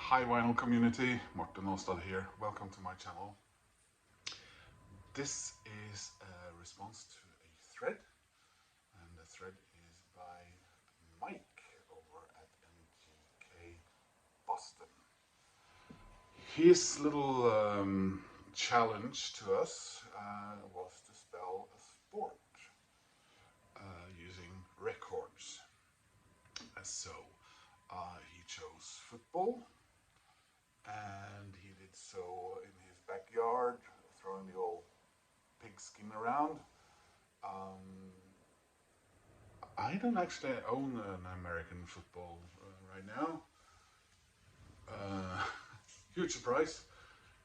Hi vinyl community, Martin Ostad here. Welcome to my channel. This is a response to a thread, and the thread is by Mike over at NGK Boston. His little challenge to us was to spell a sport using records. So he chose football, and he did so in his backyard, throwing the old pigskin around. I don't actually own an American football right now. Huge surprise.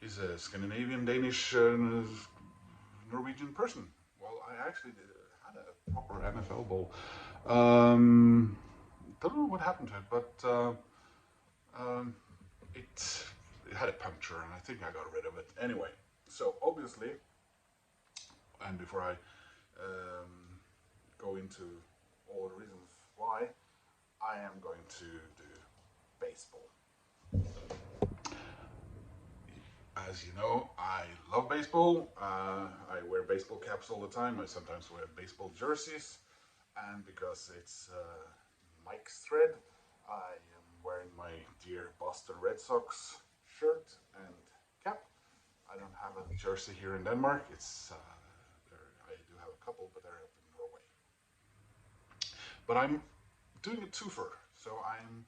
He's a Scandinavian, Danish, Norwegian person. Well, I actually had a proper NFL ball. Don't know what happened to it, but it had a puncture, and I think I got rid of it. Anyway, so obviously, and before I go into all the reasons why, I am going to do baseball. As you know, I love baseball. I wear baseball caps all the time. I sometimes wear baseball jerseys, and because it's Mike's thread, I am wearing my dear Boston Red Sox shirt and cap. I don't have a jersey here in Denmark. I do have a couple, but they're up in Norway. But I'm doing a twofer, so I'm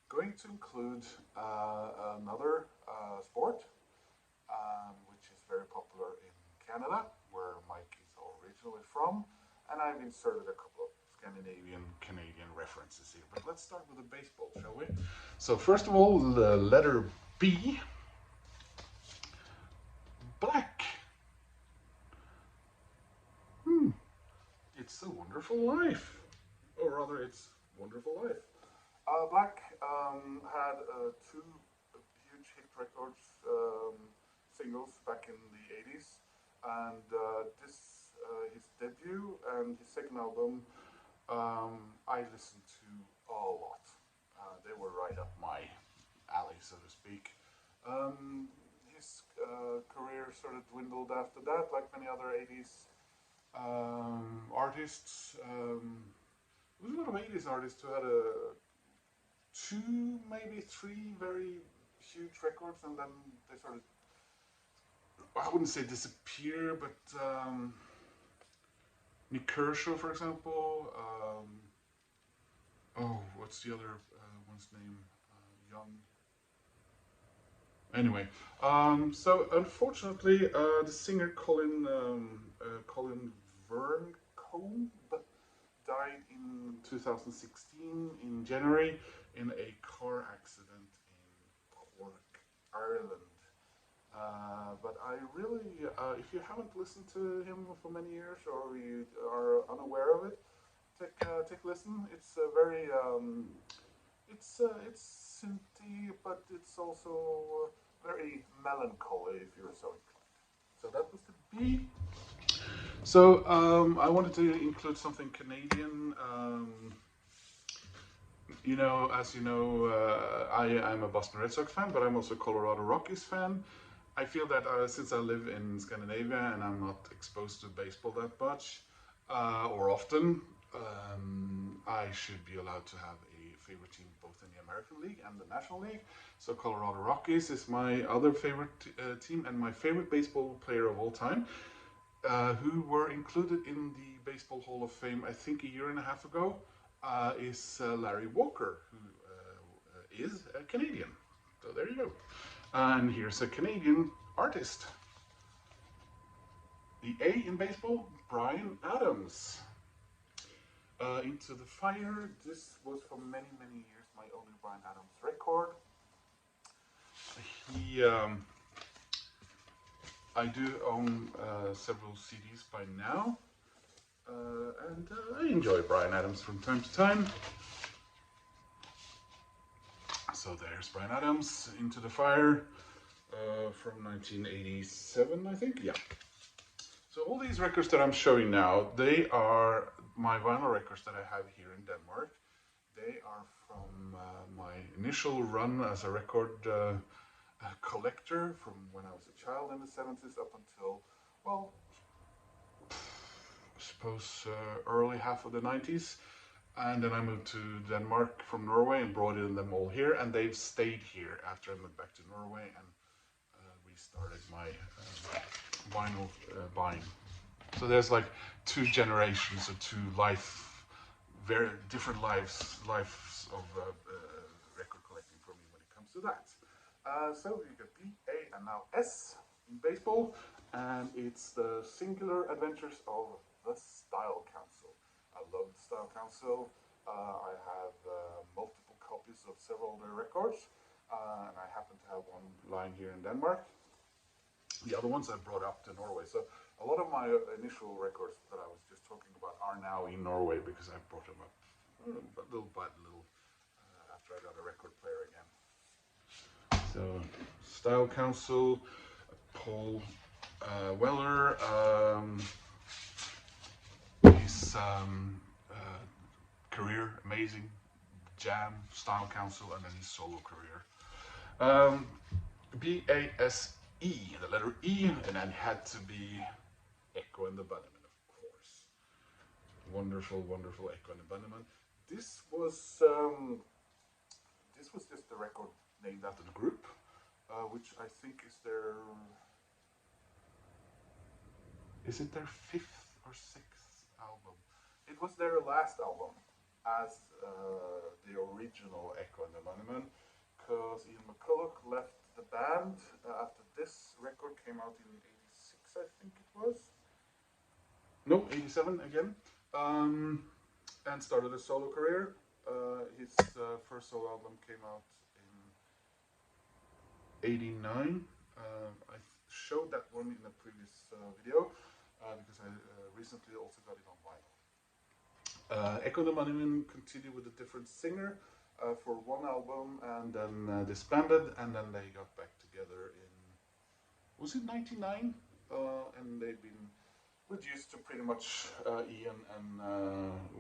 going to include another sport, which is very popular in Canada, where Mike is originally from, and I've inserted a couple of Scandinavian, Canadian references here. But let's start with the baseball, shall we? So first of all, the letter B, black. It's a Wonderful Life, or rather, it's Wonderful Life. Black had two huge hit records, singles back in the 80s, and this his debut and his second album I listened to a lot. They were right up my alley, so to speak. His career sort of dwindled after that, like many other 80s artists. There was a lot of 80s artists who had two, maybe three very huge records, and then they sort of, I wouldn't say disappear, but Nick Kershaw, for example. What's the other one's name? Young. Anyway, so unfortunately, the singer Colin Verncombe died in 2016 in January in a car accident in Cork, Ireland. But I really, if you haven't listened to him for many years, or you are unaware of it, take a listen. It's very, it's synthy, but it's also very melancholy if you're so inclined. So that was the B. So I wanted to include something Canadian. As you know, I'm a Boston Red Sox fan, but I'm also a Colorado Rockies fan. I feel that since I live in Scandinavia and I'm not exposed to baseball that much or often, I should be allowed to have a favorite team both in the American League and the National League. So Colorado Rockies is my other favorite team, and my favorite baseball player of all time, who were included in the Baseball Hall of Fame, I think a year and a half ago, is Larry Walker, who is a Canadian. So there you go. And here's a Canadian artist. The A in baseball, Bryan Adams. Into the Fire. This was for many, many years my only Bryan Adams record. I do own several CDs by now, and I enjoy Bryan Adams from time to time. So there's Bryan Adams, Into the Fire, from 1987, I think. Yeah. So all these records that I'm showing now, they are my vinyl records that I have here in Denmark. they are from my initial run as a record collector from when I was a child in the 70s up until, well, I suppose early half of the 90s. And then I moved to Denmark from Norway and brought in them all here, and they've stayed here after I moved back to Norway and restarted my vinyl buying. So there's like two generations or two very different lives of record collecting for me when it comes to that. So you got B, A, and now S in baseball, and it's the singular adventures of the Style Council. I love the Style Council. I have multiple copies of several of their records, and I happen to have one lying here in Denmark. The other ones I brought up to Norway. So a lot of my initial records that I was just talking about are now in Norway because I brought them up little by little after I got a record player again. So Style Council, Paul Weller, his career, amazing, Jam, Style Council, and then his solo career. B-A-S-E, the letter E, and then had to be Echo and the Bunnymen, of course. Wonderful, wonderful Echo and the Bunnymen. This was just the record named after the group, which I think is their fifth or sixth album. It was their last album as the original Echo and the Bunnymen, because Ian McCulloch left the band after this record came out in '86, I think it was. No, '87 again, and started a solo career. His first solo album came out in '89. I showed that one in a previous video because I recently also got it on vinyl. Echo the Bunnymen continued with a different singer for one album and then disbanded, and then they got back together in, was it '99? And they've been reduced to pretty much Ian and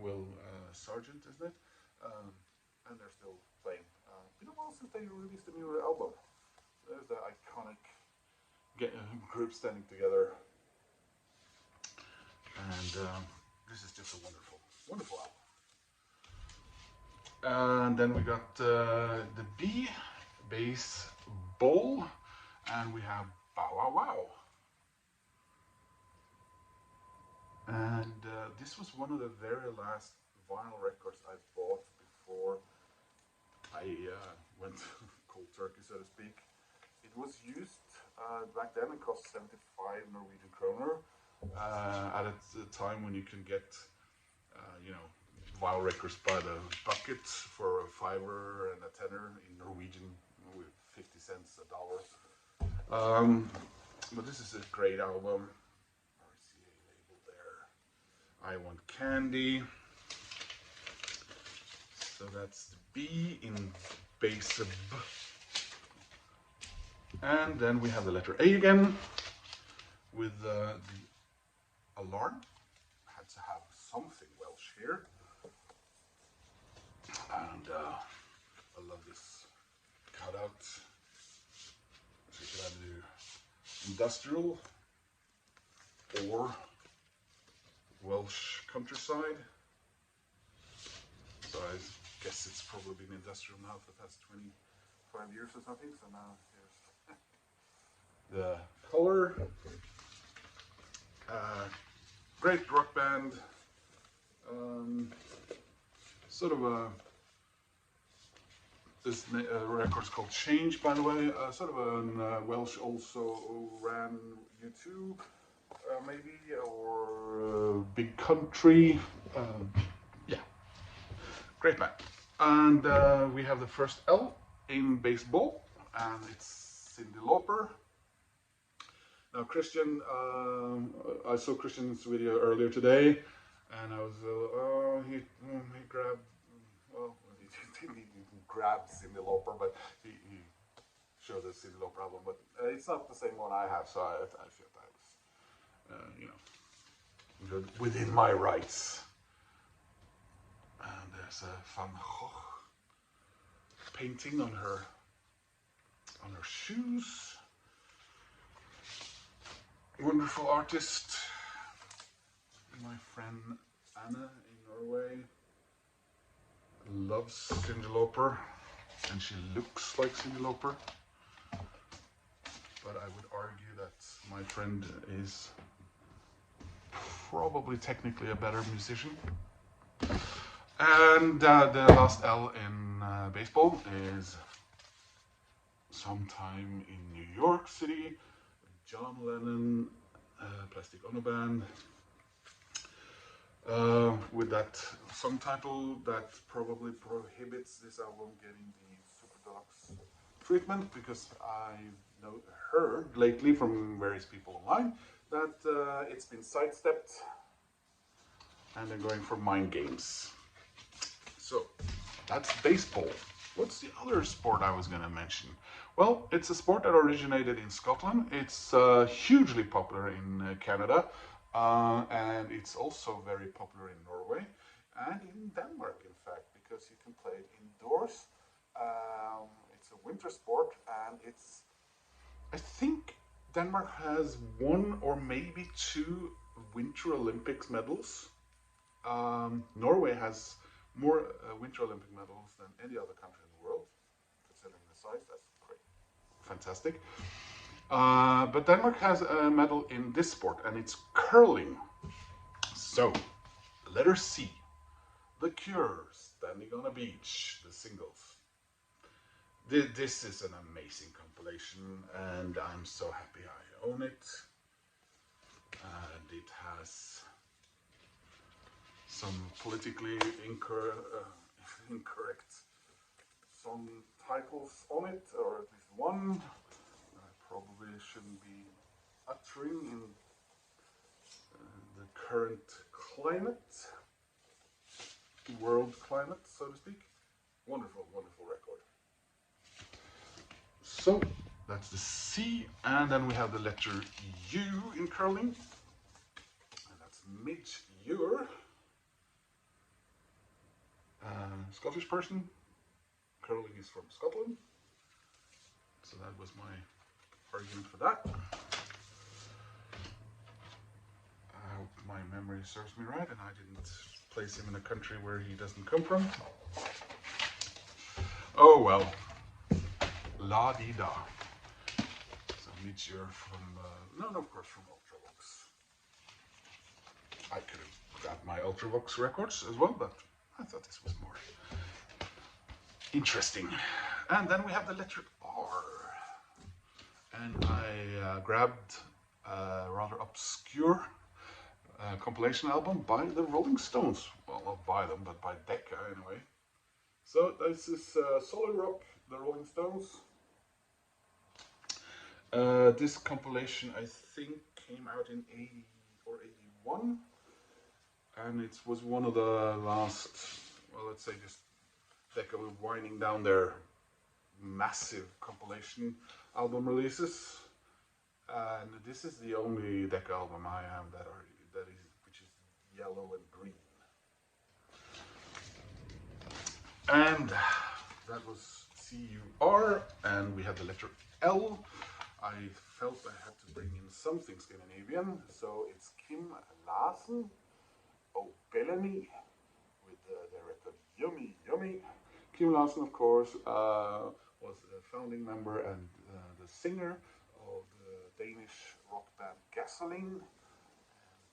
Will Sargent, isn't it? And they're still playing. Been a while since they released a new album. There's the iconic group standing together, and this is just a wonderful, wonderful album. And then we got the B, Baseball, and we have Bow Wow Wow. And this was one of the very last vinyl records I bought before I went cold turkey, so to speak. It was used back then. It cost 75 Norwegian kroner at a time when you can get, vinyl records by the bucket for a $5 and a $10 in Norwegian, with 50 cents a dollar. But this is a great album. RCA label there. I Want Candy. So that's the B in Baseb. And then we have the letter A again with the alarm. I had to have something Welsh here. And I love this cutout. So you can either do industrial or Welsh countryside. So I guess it's probably been industrial now for the past 25 years or something. So now here's the color. Great rock band. Sort of this record's called Change, by the way. Sort of a Welsh also ran U2, maybe, or Big Country. Yeah, great band. And we have the first L in Baseball, and it's Cyndi Lauper. Now Christian, I saw Christian's video earlier today, and I was, he grabbed, well, he didn't grab Cyndi Lauper, but he showed the Cyndi Lauper album, but it's not the same one I have, so I feel that was, within my rights. And There's a Van Gogh painting on her shoes. Wonderful artist. My friend Anna in Norway loves Cyndi Lauper, and she looks like Cyndi Lauper. But I would argue that my friend is probably technically a better musician. And the last L in baseball is sometime in New York City. John Lennon, Plastic Ono Band, with that song title that probably prohibits this album getting the Super Deluxe treatment, because I've heard lately from various people online that it's been sidestepped and they're going for mind games. So that's baseball. What's the other sport I was going to mention? Well, it's a sport that originated in Scotland. It's hugely popular in Canada, and it's also very popular in Norway and in Denmark, in fact, because you can play it indoors. It's a winter sport, and I think Denmark has one or maybe two Winter Olympics medals. Norway has more Winter Olympic medals than any other country in the world, considering the size. That's great, fantastic. But Denmark has a medal in this sport, and it's curling. So, letter C, The Cure, Standing on a Beach, the singles. This is an amazing compilation, and I'm so happy I own it. And it has some politically incorrect song titles on it, or at least one that I probably shouldn't be uttering in the current climate, world climate, so to speak. Wonderful, wonderful record. So that's the C, and then we have the letter U in curling, and that's Midge Ure. Scottish person, curling is from Scotland, so that was my argument for that. I hope my memory serves me right and I didn't place him in a country where he doesn't come from. Oh well, la-di-da. So Meteor from, no, of course from Ultravox. I could have grabbed my Ultravox records as well, but I thought this was more interesting. And then we have the letter R. And I grabbed a rather obscure compilation album by the Rolling Stones. Well, not by them, but by Decca anyway. So this is Solid Rock, the Rolling Stones. This compilation, I think, came out in 80 or 81. And it was one of the last, well, let's say just Decca were winding down their massive compilation album releases. And this is the only Decca album I have which is yellow and green. And that was C-U-R, and we had the letter L. I felt I had to bring in something Scandinavian, so it's Kim Larsen. Bellamy with their record Yummy Yummy. Kim Larsen, of course, was a founding member and the singer of the Danish rock band Gasoline.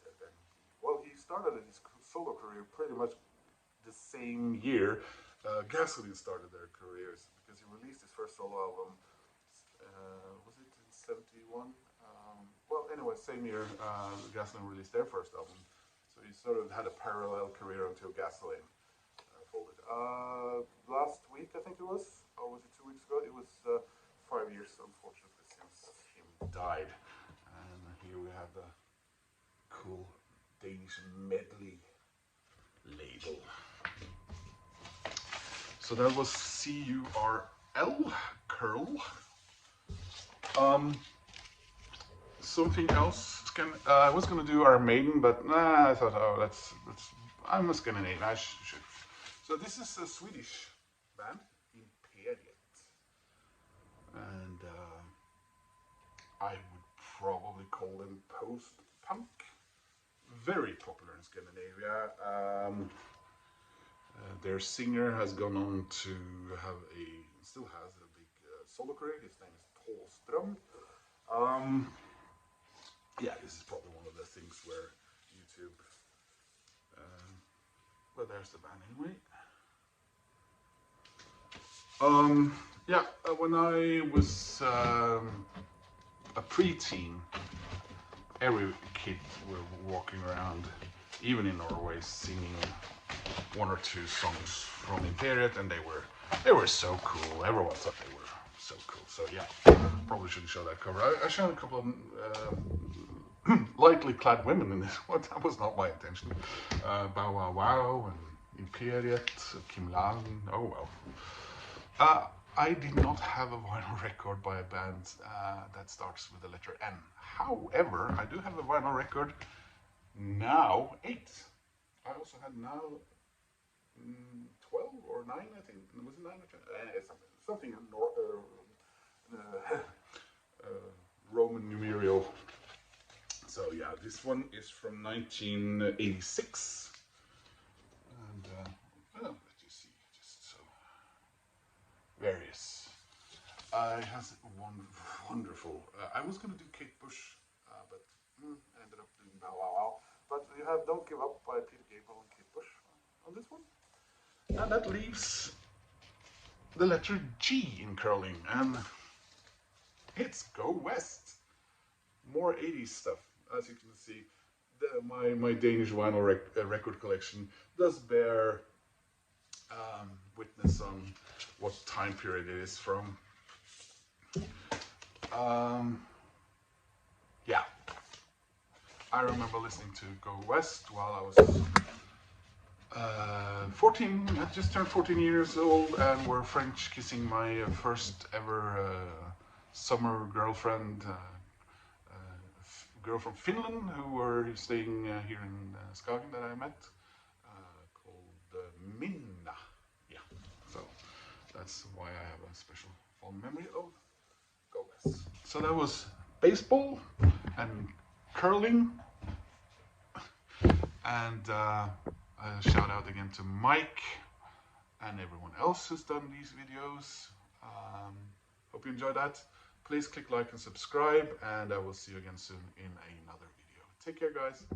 And then, well, he started his solo career pretty much the same year Gasoline started their careers, because he released his first solo album, was it in 71? Well, anyway, same year Gasoline released their first album. So he sort of had a parallel career until Gasoline folded. Last week, I think it was, or was it 2 weeks ago? It was 5 years, unfortunately, since him died. And here we have the cool Danish medley label. So that was C-U-R-L, curl. Something else. I was gonna do Iron Maiden, but I thought, oh, I'm a Scandinavian. I should So this is a Swedish band, Imperiet, and I would probably call them post-punk. Very popular in Scandinavia. Their singer has gone on to have still has a big solo career. His name is Tåström. Yeah, this is probably one of the things where YouTube. Well, there's the band anyway. Yeah, when I was a preteen, every kid were walking around, even in Norway, singing one or two songs from Imperiet, and they were so cool. Everyone thought they were so cool. So yeah, probably shouldn't show that cover. I showed a couple of lightly clad women in this one. That was not my intention. Bow Wow Wow and Imperiet, Kim Lang. Oh well. I did not have a vinyl record by a band that starts with the letter N. However, I do have a vinyl record, now 8. I also had now 12 or 9, I think. Was it 9 or 10? Something Roman numeral. So yeah, this one is from 1986. And well, let you see, just so various. It has one wonderful. I was going to do Kate Bush, but ended up doing Bow Wow Wow. But you have Don't Give Up by Peter Gabriel and Kate Bush on this one. And that leaves the letter G in curling, and it's Go West. More 80s stuff. As you can see, my Danish vinyl record collection does bear witness on what time period it is from. Yeah, I remember listening to Go West while I was 14. I just turned 14 years old, and were French kissing my first ever summer girlfriend, girl from Finland who were staying here in Skagen that I met, called Minna. Yeah, so that's why I have a special fond memory of Go West. So that was baseball and curling, and a shout out again to Mike and everyone else who's done these videos. Hope you enjoyed that. Please click like and subscribe, and I will see you again soon in another video. Take care, guys.